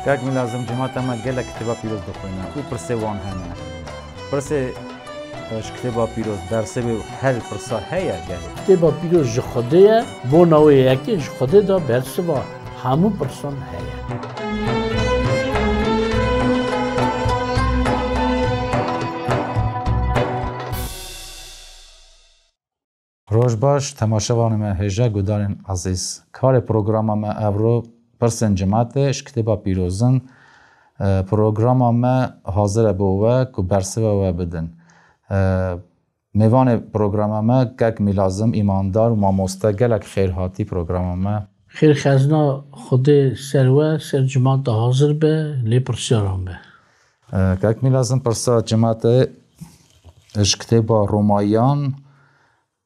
كاك من لازم جماعة ما قال كتابة بيروز دخوينا وبرسي وان هنا برسي كتابة بيروز درسي هر برسا هيا قال كتابة بيروز جخدية بوناوي يكي جخدية دا برسي همو برسان هيا روش باش تماشاوان ما هجا گودارین عزیز کار پروگرام ما اورو پرسن جماعتش کتابا پیروزن پروگرام ما حاضر بوه که برسه و بدن میوان پروگرام ما که میلازم ایماندار و ماموسته گلک خیرهاتی پروگرام ما خیر خزنا خود سروه سر جماعت حاضر به لی پرسیارم به که میلازم پرسا جماعت اش کتابا رومایان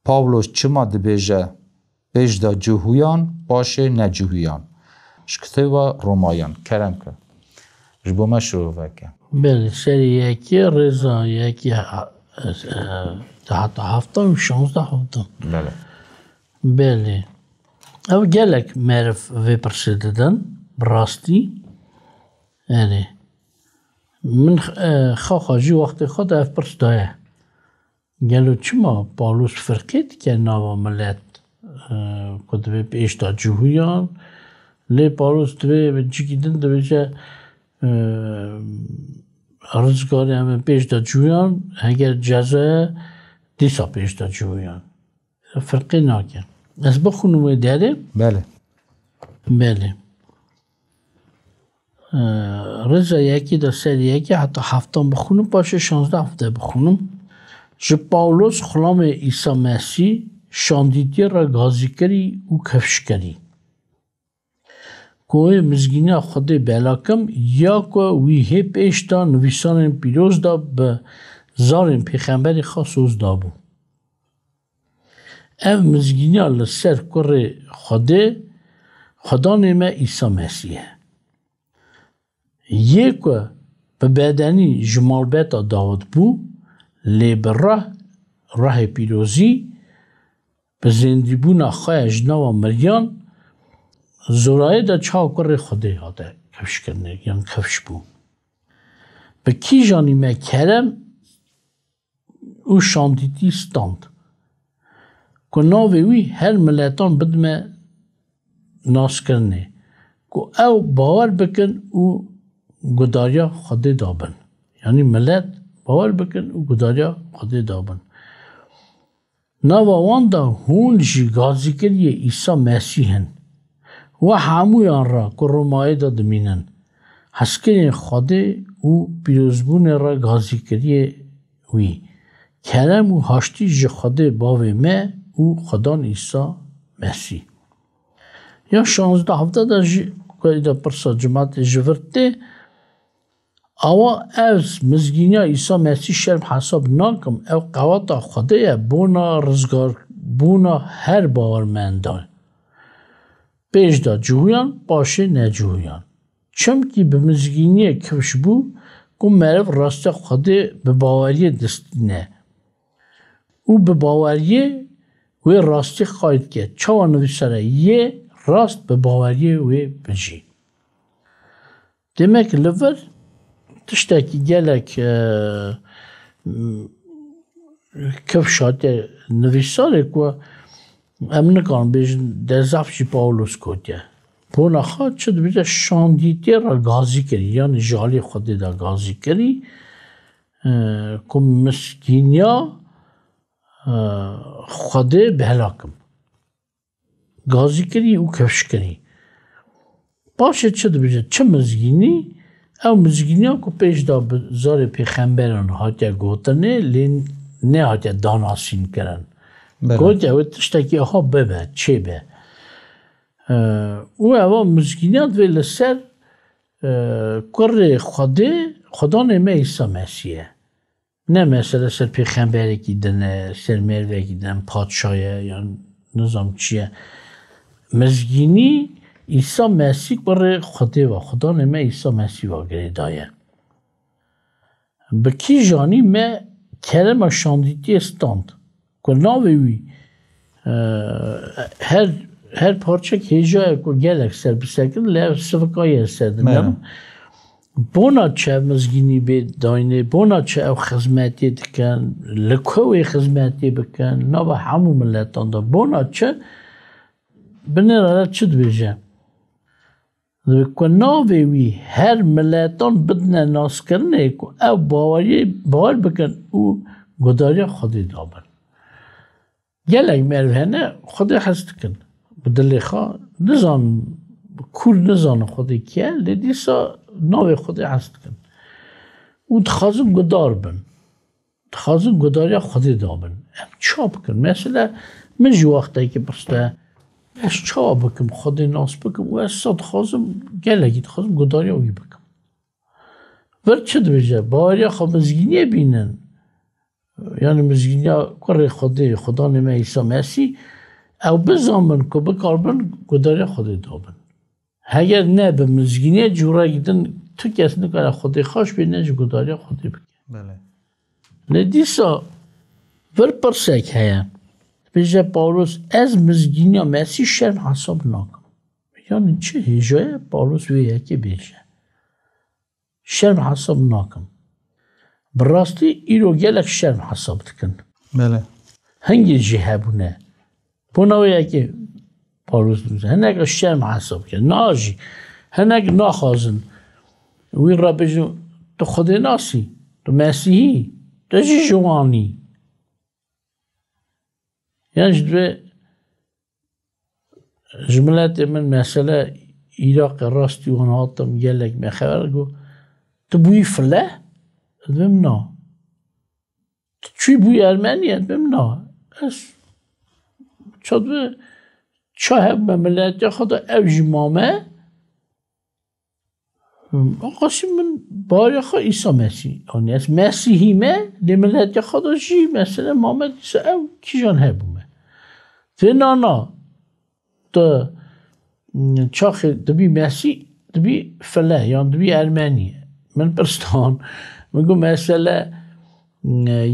پاولوس چما دبیجه پیش دا جوهیان باشه نجوهیان شکتوا رومایان کرم که جبو ما شروع وکه بله سری یکی رضا یکی حتی هفته و 16 هفته بله بله او گلک معرف وی پرسیدن براستی یعنی من خواهی وقت خود اف پرس دایه گلو چما پاولوس فرقید که ناوا ملت کدوی پیش دا جوهیان لی پاولوس دوی جیگیدن دوی چه رزگاری همه پیش دا جوهیان اگر جزای دیسا پیش دا جوهیان فرقی ناکن از بخونوی داره؟ بله بله رزا یکی دا سری یکی حتی هفتان بخونم باشه 16 هفته بخونم ج پاولوس غلام عیسی مسیح شاندیتی را گازی کری و کفش کری که مزگینه خود بلاکم یا که ویه پیش دا نویسان پیروز دا به زارن پیغمبر خاص اوز دا بو او مزگینه لسر کر خدا نمه عیسی مسیح یک به بدنی جمال بیتا داود بو لی بر راه پیروزی به زندگی بونا خواهی جنوا مریان زورای دا چاو کر خوده هاده کفش کرنه یعنی کفش بو به کی جانی ما کرم او شاندیتی ستاند که ناوی وی هر ملتان بدمه ناس کرنه که او باور بکن او گداریا خوده دابن یعنی ملت باور بکن و گداریا خود دابن نووان دا هون جی گازی کریه عیسی مسیحن و همویان را که رومای دا دمینن هسکرین خود و پیروزبون را گازی کریه وی کرم و هاشتی جی خود باوی ما و خدان عیسی مسیح یا 16 هفته دا جی که پرسا جماعت جورته اوا از مزگینیا عیسی مسیح شرم حساب ناکم او قواتا خدایه بونا رزگار بونا هر باورمندان پیش دا جویان باشه نجویان چمکی به مزگینی کفش بو که معرف راست خدای به باوری دستینه او به باوری و راستی خواهد که چوان نویسره یه راست به باوری و بجی demek لور تشتكي جالك كيف شاطر نویسارك و امنكان بيجن دزافشي پاولوس كوتيا بونا خاط شد بيجا شانديتي را غازي كري يعني جالي خود دا غازي كري كم مسكينيا خود بهلاكم غازي كري و كفش كري باشه شد بيجا چه مزگيني او مزگینی که پیش دا زار پیغمبران هاتیا گوتنه لین نه هاتیا داناسین کرن گوتیا و تشتکی ها ببه چه به او اوا مزگینیات وی لسر کر خدا نمه عیسی مسیحه نه مثلا سر پیغمبری که دنه سر مروه که دنه پادشایه یا نظام چیه مزگینی عیسی مسیح بر خدا نمه عیسی مسیح واگری دایه به کی جانی ما کرم شاندیتی استاند که ناوی هر her parça heyecan ko gelek ser bir sekir le sıvıkaya serdim. Bona çe mezgini be dayne bona çe ev hizmeti diken lekwe hizmeti biken nava hamu milletan da bona çe binera çid beje ناوی وی هر ملتان بدن ناس کرنه که او باور بکن او گداری خودی دابن گلک مروهنه خودی حست کن بدلی خواه نزان کور نزان خودی که لیدیسا ناوی خودی حست کن او دخوازن گدار بن دخوازن گداری خودی دابن ام چاپ کن مثلا من جو وقتی که بسته از چا بکم خودی ناس بکم و از صد خواستم گلگید خواستم گداری اوی بکم ور چه دویجه باوریا خواه مزگینیه بینن یعنی مزگینیه کار خدا نمه عیسی مسیح او بزامن که بکاربن گداری خودی دابن اگر نه به مزگینیه جورا گیدن تو کس نکاره خودی خوش بینه جو گداری خودی بکن بله ندیسا ور پرسک هیا بیجه پاولوس از مزگینی مسیح شرم حساب نکن یعنی چه هجایه پاولوس ویه که بیجه شرم حساب نکن براستی ایرو گلک شرم حساب دکن بله هنگی جهه بونه بونه که پاولوس دوزه هنگ شرم حساب کن ناجی هنگ نخوازن وی را بیجه تو خود ناسی تو مسیحی تو جی جوانی yani işte cümlete من mesela Irak rastı ona attım gelek me haber go tu bu ifle dedim no tu bu Ermeniye dedim no es çadı çaheb memlekete خدا evcimame قاسم من بارخا عیسی مسیح آنی از مسیحیمه لملت خدا جی مثلا محمد عیسی او کیجان هبومه فنانا تا چاخ دبی مسیح دبی فله یعنی دبی ارمنی من پرستان میگو مثلا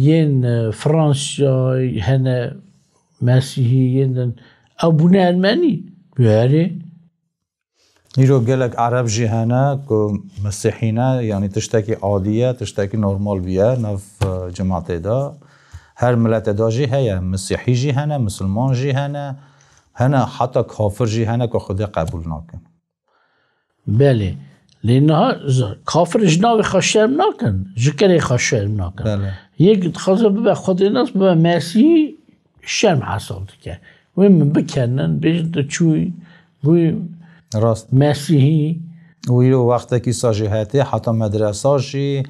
ین فرانسیا هنه مسیحی ین او بونه ارمنی بیاره ایرو گلک عرب جهانه که مسیحینه یعنی تشتکی عادیه تشتکی نورمال بیه نف جماعت دا هر ملت دا جی هیا مسیحی جهانه مسلمان جهانه هنه حتی کافر جهانه که خدا قبول نکن بله لانها کافر جناب خشم نکن جکری خشم نکن بله یک خاصه به خود ناس به مسیحی شرم حساب که و من بکنن بیشتر چوی بوی راست مسیحی و ایرو وقتی که ساجهاتی حتی مدرسه جی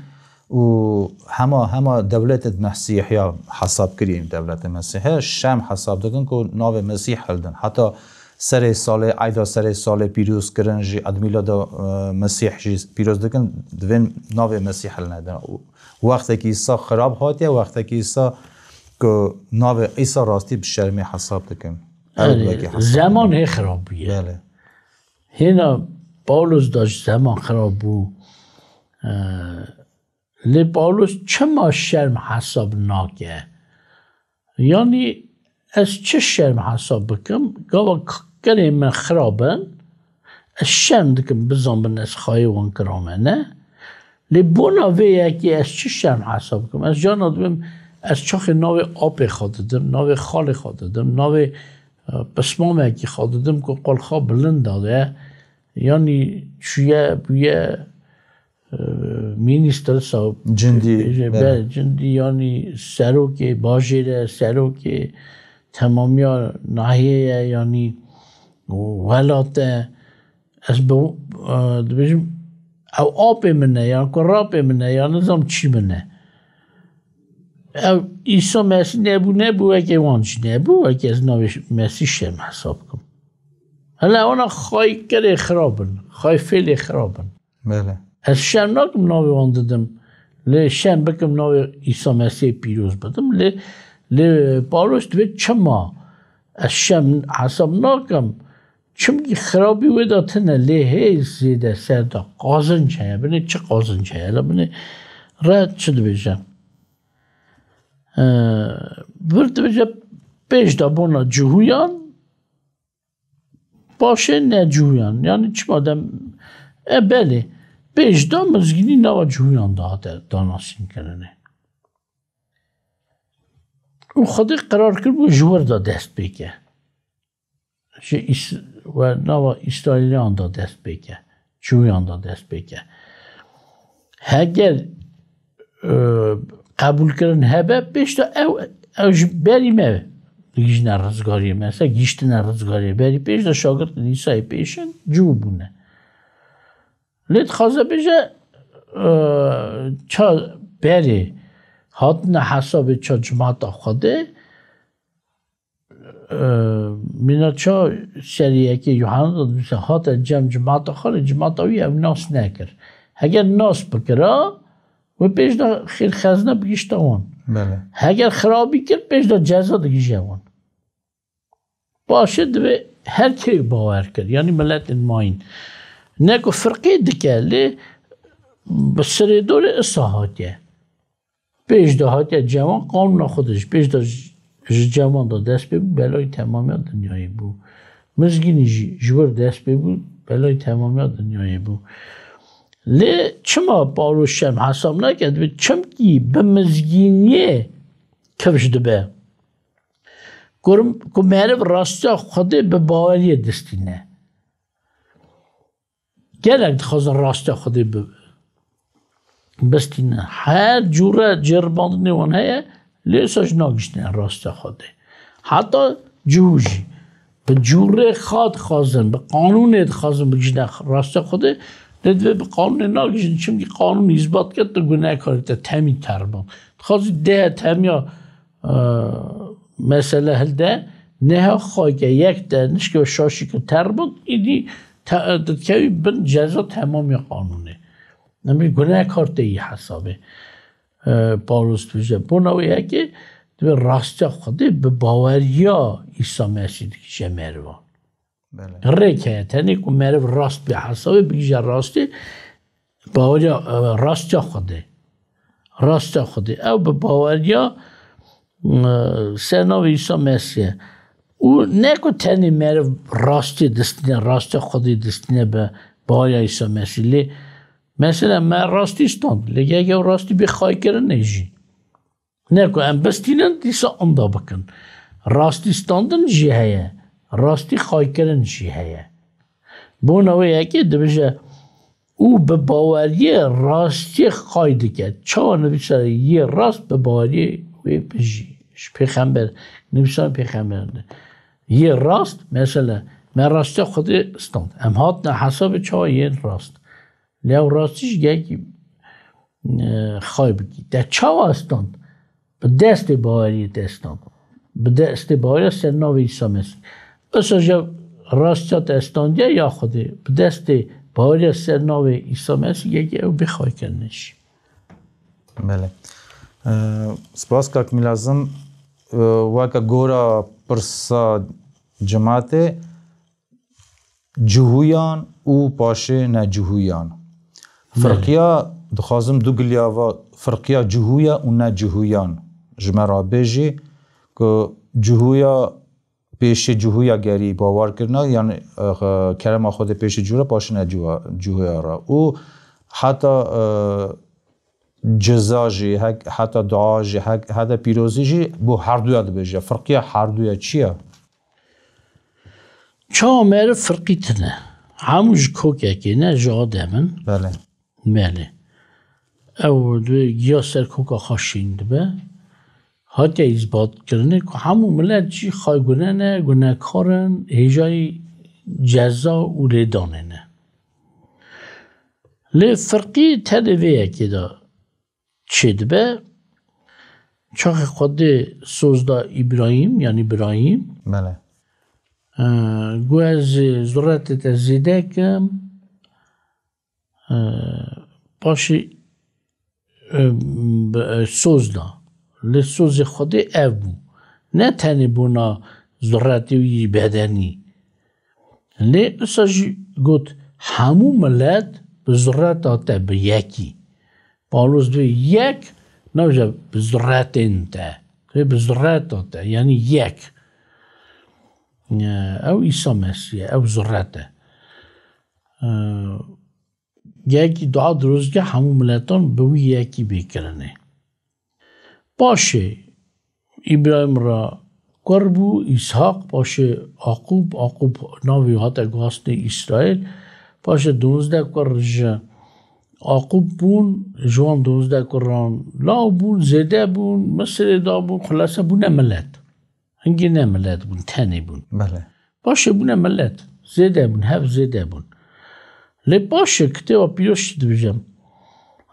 و همه دولت مسیحی حساب کریم دولت مسیحی شم حساب دکن که نام مسیح هلدن حتی سر سال پیروز کردن جی ادمیلاد مسیح جی پیروز دکن دوین نام مسیح هل ندن وقتی که عیسی خراب هاتیه وقتی که عیسی که نام عیسی راستی به شرمی حساب دکن زمان هی خراب بیه بله هنا پاولوس داشت زمان خراب بود لی پاولوس چما شرم حساب ناکه یعنی از چه شرم حساب بکم گاوا کلی من خرابن از شرم دکم بزنبن از خواهی وان کرامنه لی بونا ویه که از چه شرم حساب بکم از جانا دویم از چاخ ناوی آب خوددم ناوی خال خوددم ناوی پسمامه که خوددم که قل خواه بلند داده یعنی چیه بیه مینیستر صاحب جندی یعنی سروک باجره سروک تمامی ناحیه یعنی ولاته از به دبیجم او آب منه یعنی کراب منه یعنی نظام چی منه او عیسی مسیح نبو اگه وانش نبو اگه از ناوی مسیح شرم حساب کن هلا اونا خواهی کره خرابن خواهی فیل خرابن بله از شرم نکم ناوی وان دادم لی شرم بکم ناوی عیسی مسیح پیروز بدم لی پاولوس دوید چما از شرم حساب نکم چمکی خرابی ویدا تنه لی هی زیده سرده قازن چه بینه چه قازن چه بینه رد چه بیجم برد بیجم پیش دا بونا جهویان باشه نه جویان یعنی چی مادم بله پیشدا مزگینی نوا جویان داناسین کننه او خودی قرار کرد و جور دا دست بکه و نوا اسرائیلیان دا دست بکه جویان دا دست بکه اگر قبول کردن هبه پیشدا او بریم دیگه نرزگاریه مثلا گیشت نرزگاریه بری پیشدا شاگرد نیسای پیشن جو بونه لید خواسته بشه چا بری هاتن حساب چا جماعت خوده مینا چا شریعه که یوحنا داد میشه هات جماعت خوده جماعت اوی او ناس نکر اگر ناس بکره و پیش دا خیلی خزنه بگیشت اون اگر خرابی کرد پیش دا جزا دگیشه اون باشه دوی هر کی باور کرد یعنی ملت ماین نکو فرقی دکه لی بسر دور اصلاحاتیه پیش دا هاتیه جوان قانون خودش پیش دا جوان دا دست ببود بلای تمامی دنیایی بود مزگینی جور دست ببود بلای تمامی دنیایی بود لی چما باروشم حساب نکرد چم کی به مزگینیه کفش دبه گرم که معرف راستی خودی به باوری دستینه گلک دخوازن راستی خودی بستینه هر جوره جرباندنی وان هیه لیساش ناگشتینه راستی خودی حتی جوجی به جوره خاد خوازن به قانون خوازن بگشتینه راستی خودی ندوه به قانون ناگشتینه چون قانون اثبات کرد تو گناه کارید تمی تربان خوازی ده تمیا مثلا هل ده نه خواهی که یک ده نشکه و شاشی که تربان ایدی که بن جزا تمامی قانونه نمی گناه کارته ای حسابه پاولوس توجه بوناویه که دو راستی خوده به باوریا عیسی مسیح دیگه مروان ریکه تنی که مرو راست به حسابه بگیجه راستی باوریا راستی خوده او به باوریا سنو عیسی مسیح او نکو تنی مرو راستی دستینه راستی خودی دستینه به باوریا عیسی مسیح لی مثلا من راستی استاند لیکن اگه راستی بخوای کرن نیجی نکو ام بستینن دیسا اندا بکن راستی استاندن جی هیه راستی خوای کرن جی هیه بونوی اگه دبجه او به باوری راستی خوای دکد چه نبیسه یه راست به باوری وی بجی پیغمبر نبیسه پیغمبر یه راست مثلا من راستی خود استاند ام هات نه حساب چه یه راست لیو راستیش گه خواه بگی در چه استاند به دست باوری دستاند به دست باوری سرناو عیسی مسیح بس جا راستیات استاندیه یا خوده به دست باوری سرناو عیسی مسیح گه او بخواه کننش بله سپاس کاک میلازم وکا گورا پرسا جماعت جهویان او پاشه نه جهویان فرقیا دخوازم دو گلیاوا فرقیا جهویا و نه جهویان جمرا بیجی که جهویا پیش جهویا گری باور کرنا یعنی کرم خود پیش جورا پاشه نه جهویا را او حتی جزاجی حتی دعاجی حتی پیروزیجی بو هر دویا بیجی فرقیا هر دویا چیه؟ چا مر فرقی تنه هموش کوکه که نه جا دمن بله بله او دوی گیا سر کوکا خاشین دبه حتی اثبات کرنه که همو ملت چی خواه گناه کارن هجای جزا و ریدانه نه لی فرقی تدویه که دا چه دبه چاق خود سوزدا ابراهیم یعنی ابراهیم بله گو از ذرت زیده کم باشی سوزدا لی سوز خود او بو نه تنی بونا ذرتی و بدنی لی اساجی گوت همو ملت به ذرت آتا به یکی پاولوس دوی یک نوجه به ذرت انته به ذرت آتا یعنی یک او عیسی مسیح او ذرته یکی دعا درست که همون ملتان به وی یکی بکرنه باشه ابراهیم را قربو اسحاق باشه عاقوب ناوی هاتا گاست اسرائیل باشه 12 کرج عاقوب بون جوان 12 کران لا بون زده بون مصر دا بون خلاصه بونه ملت هنگی نه ملت بون تنی بون بله باشه بونه ملت زده بون هف زده بون لی باشه کتاب پیروش دو بجم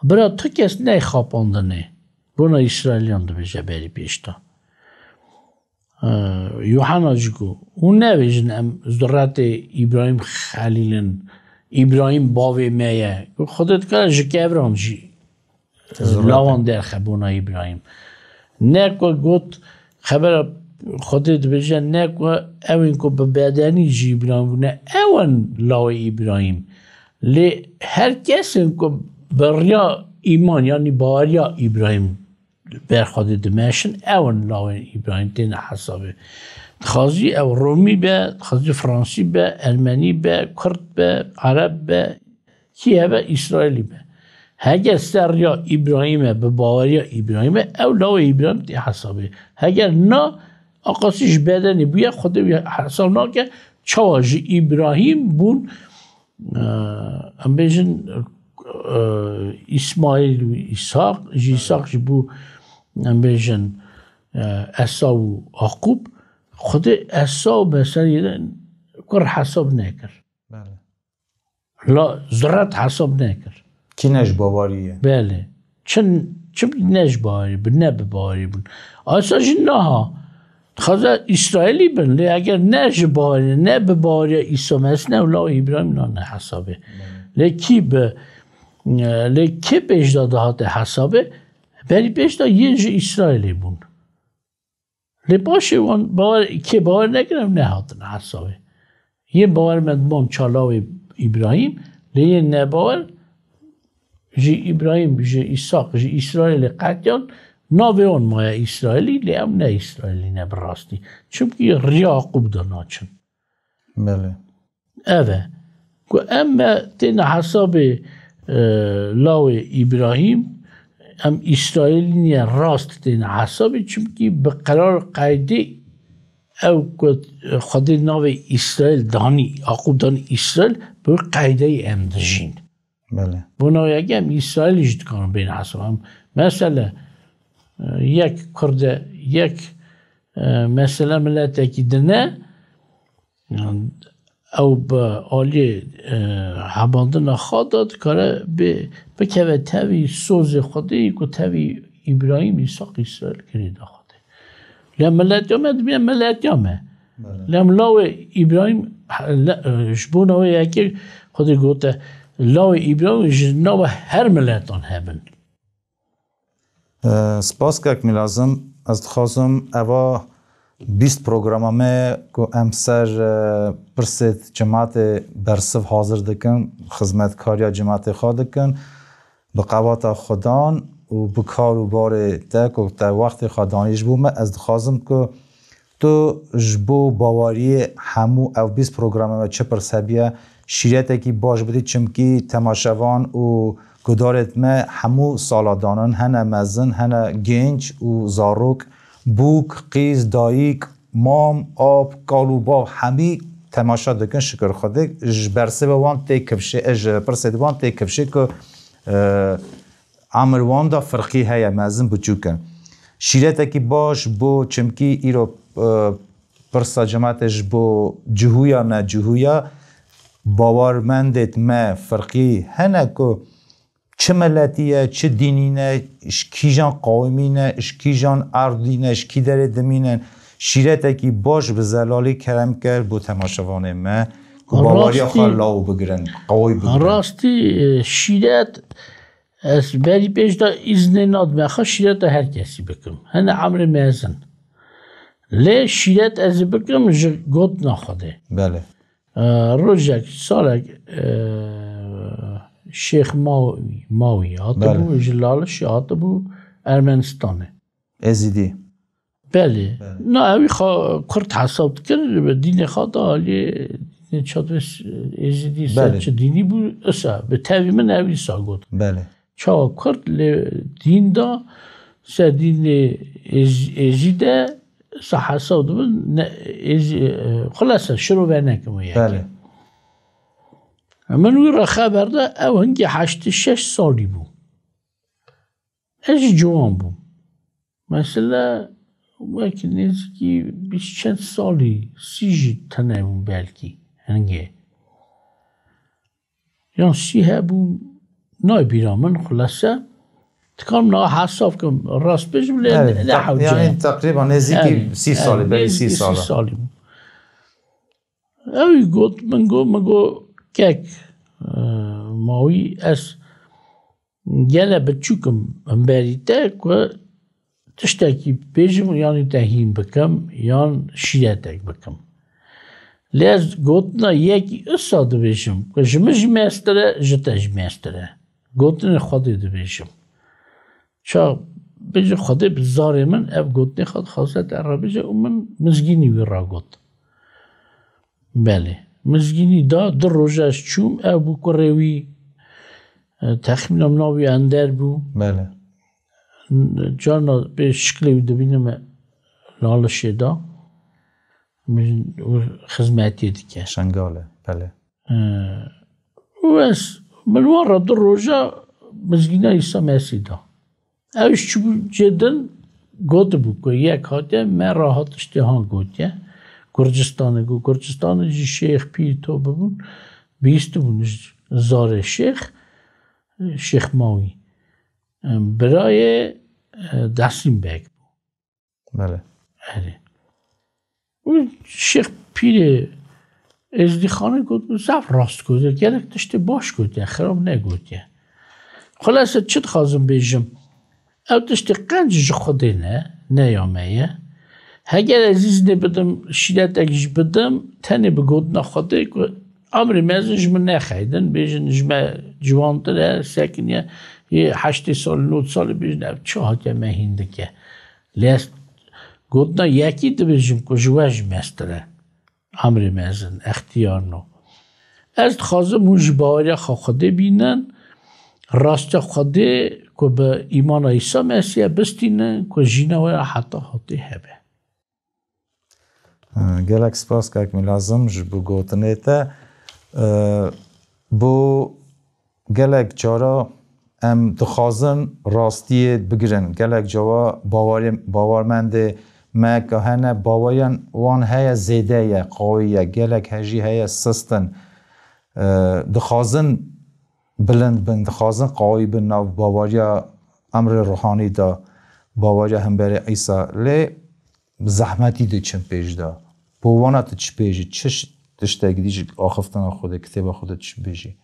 برای تو کس نه خواباندنه بونا اسرائیلیان دو بجه بری پیشتا یوحنا جگو اون نویجن ام ذرات ابراهیم خلیلن ابراهیم باوی میه خودت که جکبران جی لاوان در خبونا ابراهیم نه که گوت خبر خودت بجن نه که اون که به بدنی جی ابراهیم نه اون لاو ابراهیم لی هر کسی که بریا ایمان یعنی باریا ابراهیم بر خود دمشن اون لاو ابراهیم تین حسابه خازی او رومی به خازی فرانسی به المانی به کرد به عرب به کیه به اسرائیلی به هگر سریا ابراهیمه به باوریا ابراهیمه او لاو ابراهیم تی حسابه هگر نه اقاسیش بدنی بویا خود حساب نه که چواجی ابراهیم بون ام بیشن اسماعیل و اسحاق اسحاق بو ام بیشن عیسی و یعقوب خود عیسی مثلا کر حساب نکر بله لا ذرت حساب نکر کی نش باوریه بله چون نش باوری بون نه باوری بون عیسی جن نه خدا اسرائیلی بن لی اگر نش باوری نه باوری عیسی مسیح نه لا ابراهیم نه حسابه لی کی پیش داده هات حسابه بری پیش داد یه اسرائیلی بون لی باشه وان باور که باور نکنم نه هاتن حسابه یه باور مدبان چالاو ابراهیم لی یه نباور جی ابراهیم جی اسحاق جی اسرائیل قطعان ناوی اون مایه اسرائیلی لی هم نه اسرائیلی نه براستی چونکه ریا عقوب داناچن بله اوه که اما تین حساب لاو ابراهیم ام اسرائیلی راست تین حسابی چونکه به قرار قاعده او خود ناو اسرائیل دانی عقوب دانی اسرائیل به قاعده ام داشتین بله بنا یکی ام اسرائیلی جد کنم بین حساب مثلا یک کرده یک مثلا ملت یکی دنه او با آلی حباندن خواهد کاره به که تاوی سوز خودی که تاوی ابراهیم ایساق اسرائیل کرده خوده لیم ملت یامه دمیم ملت یامه لیم لاو ابراهیم شبون او یکی خودی گوته لاو ابراهیم جناب هر ملتان هبن سپاس که لازم از خواستم اوا 20 پروگرامه که امسر پرسید جماعت برسف حاضر دکن خدمتکاری جماعت خواه دکن به قوات خدان و به کار و بار تک و تا وقت خدانیش بومه از خواستم که تو جبو باوری همو او 20 پروگرامه چه پرسبیه شیریت که باش بدید چمکی تماشوان و گدارت ما همو سالادانان هنه مزن هنه گنج و زاروک بوک، قیز، دایک، مام، آب، کالوبا همی تماشا دکن شکر خوده برسه وان تی کفشه پرسید وان تی کفشه که عمر وان دا فرقی هیا مزن بچوکن شیرت که باش بو چمکی ایرو پرسا جماعتش بو جهویا نه جهویا باورمندت ما فرقی هنه که چه ملتیه چه دینینه اشکی جان قومینه اشکی جان اردینه اشکی داره دمینه شیرته که باش به زلالی کرم کرد با تماشاوانه ما باوری خال لاو بگیرن قوی بگیرن راستی شیرت از بری پیش دا ازن ناد مخواه شیرت هر کسی بکم هنه عمر میزن لی شیرت از بکم گوت نخواده بله روزک سالک شیخ ماوی هاته بو جلالش هاته بو ارمنستانه ازیدی بله نه اوی کرد حساب کرد به دین خدا حالی چاد ازیدی سر چه دینی بود اصلا به تاوی من اوی سا گود بله چا کرد دین دا سر دین ازیده سا حساب دو خلاصه شروع به نکم یکی بله من وی را خبر ده او هنگی 86 سالی بود از جوان بود مثلا وقتی نزدیکی 20 چند سالی 30 تنه بود بلکی هنگه یا 30 بود نای بیرام من خلاصه تکام نه حساب کم راست بجم نه حوجه یعنی تقریبا نزدیکی 30 سالی بلی 30 سالی بود اوی گفت من گو که ماوی از گله بچوکم امبریته که تشتکی بیجم یعنی تهیم بکم یان شیرتک بکم لیز گوتنا یکی اصاده بیجم که جمج میستره جتج میستره گوتن خودی دو بیجم چا بیجم خودی بزاری من اف گوتنی خود خواسته در بیجم و من مزگینی وی را گوت بله مزگینی دا در روزش چوم او بو کروی تخمینم ناوی اندر بو بله جانا به شکلی دبینم لالشه دا خدمتی دیگه شنگاله بله و از من را در روزا مزگینه ایسا مسیح دا اوش چو جدن گوت بو که یک هاته من راحت اشتهان گوتیه گرجستان جی شیخ پیر تو ببون بیست بون زار شیخ ماوی برای دستیم بگ بود بله و شیخ پیر ازدی خانه گفت زف راست گفت گلک داشته باش گفت خراب نگفت خلاصه چت خواستم بیجم او داشته قنجش خوده نه یامه اگر عزیز نبودم شیرت اگیش بدم تنه بگود نخواده که امر مزنش من نخیدن بیجن جمع جوان تره سکنیه یه 8 سال 9 سال بیجن چه هاته مهینده که لیست گودنا یکی ده بیجم که جواج مستره امر مزن اختیار نو از خواستم اون جباری خواده بینن راست خواده که به ایمان عیسی مسیح بستینن که جینوه حتی هاته هبه گلک سپاس که اکمی لازم جبو گوتنه تا بو گلک جارا ام دخوازن راستی بگیرن گلک جوا باورمنده ما که هنه باوریان وان های زیده یا قویه گلک هجی های سستن دخوازن بلند بن دخوازن قوی بن ناو باوریا امر روحانی دا باوریا هم بره عیسی لی زحمتی ده چند پیش دا بوانات چی پیشی چش تشتاقی دیش آخفتن خوده کتاب خوده چی پیشی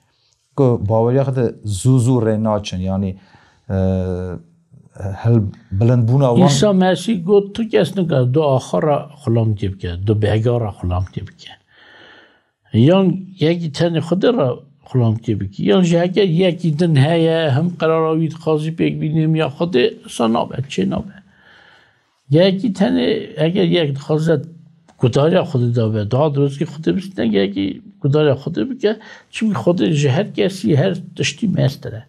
که باوریا خود زوزو ریناچن یعنی هل بلند بونا وان عیسی مسیح گفت تو کس نگه دو آخر را خلام تیب که دو بهگاه را خلام تیب که یان یکی تن خود را خلام تیب که یان اگر یکی دن هیا هم قرار آوید خواهی پیک بینیم یا خود سنابه چه نابه یکی تنه اگر یک خواهد کداری خود دابه دا درست که خود بست نگه یکی کداری خود بگه چون خود جهر کسی هر دشتی مستره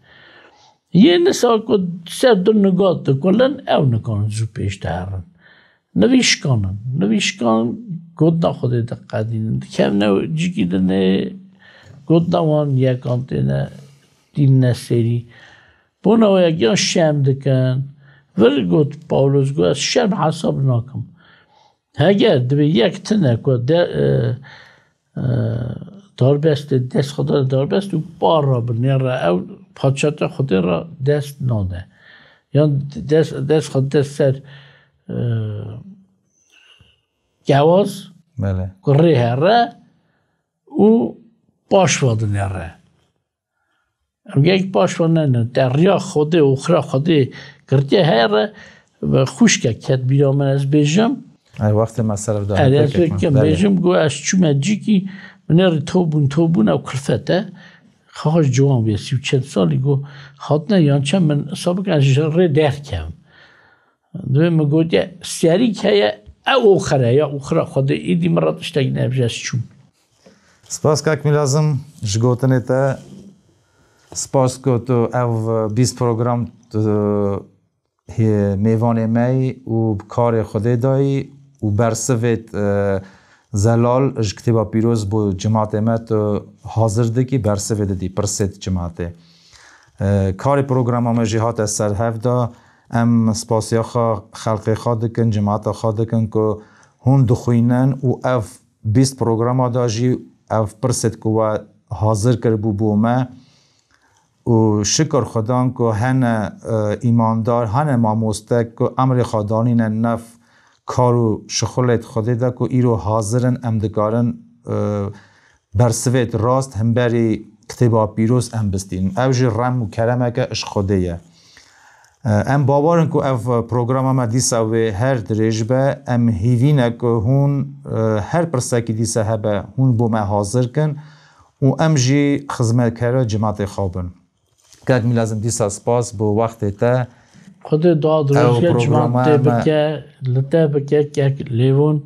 یه نسال که سر دو نگاه ده کلن او نکان زو پیش دارن نویشکانن گودنا خود دقیقه دینن کم نو جیگی دنه گودنا وان یکان تینه دین نسیری بونا و یکی شم دکن ولی گفت پاولوس گفت از شرم حساب نکم اگر دبی یک تنه که داربست دست خدا داربست و بار را بنیره او پادشاه خود را دست ناده یا دست خود دست سر گواز بله که ره و باش وادن ره یک باش وادن در ریا خوده و خرا خوده کرده هر خوش که بیرا من از بیجم وقت مسئله دارم از بیجم گو از چوم جیکی منر توبون او کلفته خواهش جوان بیه 34 سالی گو خاطنه یان چند من سابق از ره در کم دوی مگویی سیاری که او خره یا اخرى خود ایدی مرات اشتاق نبجاش چون. سپاس که اکمی لازم جگوتنه تا سپاس که تو او 20 پروگرام تو میوان می و کار خودی دایی و برسوید زلال اش کتبا پیروز بو جماعت ما تو حاضر دکی برسوید دی پرسید جماعت کار پروگرام ما جهات سر هفته ام سپاسیا خلق خادکن جماعت خادکن که هون دخوینن و اف 20 پروگرام داجی اف پرسید که حاضر کربو بو ما و شکر خدان که هن ایماندار هن ماموسته که امر خدانین نف کارو شخولت خودی ده که ایرو حاضرن امدگارن برسویت راست هم بری کتبا پیروز ام بستین او جی رم و کرمه که اش خودیه ام باورن که او پروگرام ما دیسا و هر دریجبه ام هیوینه که هون هر پرسکی دیسا هبه هون بو ما حاضر کن و ام جی خدمت کرده جماعت خوابن که می لازم دیسا سپاس بو وقت تا خود داد روزگه جماعت بکه لطه بکه که لیون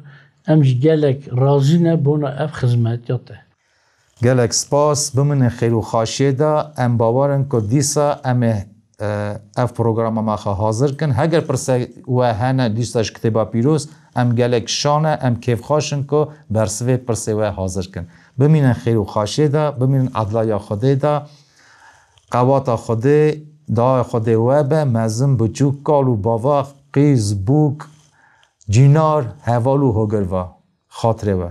ام جی گلک راضی نبونه اف خدمتیاته گلک سپاس بمن خیر و خاشیه دا ام باورن که دیسا ام اف پروگرام ما حاضر کن هگر پرسه و هنه دیستاش کتبا پیروز ام گلک شانه ام کیف خاشن که برسوی پرسه و حاضر کن بمینن خیر و خاشیه دا بمینن عدلای خوده دا قوات خوده دا خوده و به مزم بچو کالو باوا قیز بوک جینار هوالو هگروا خاطره و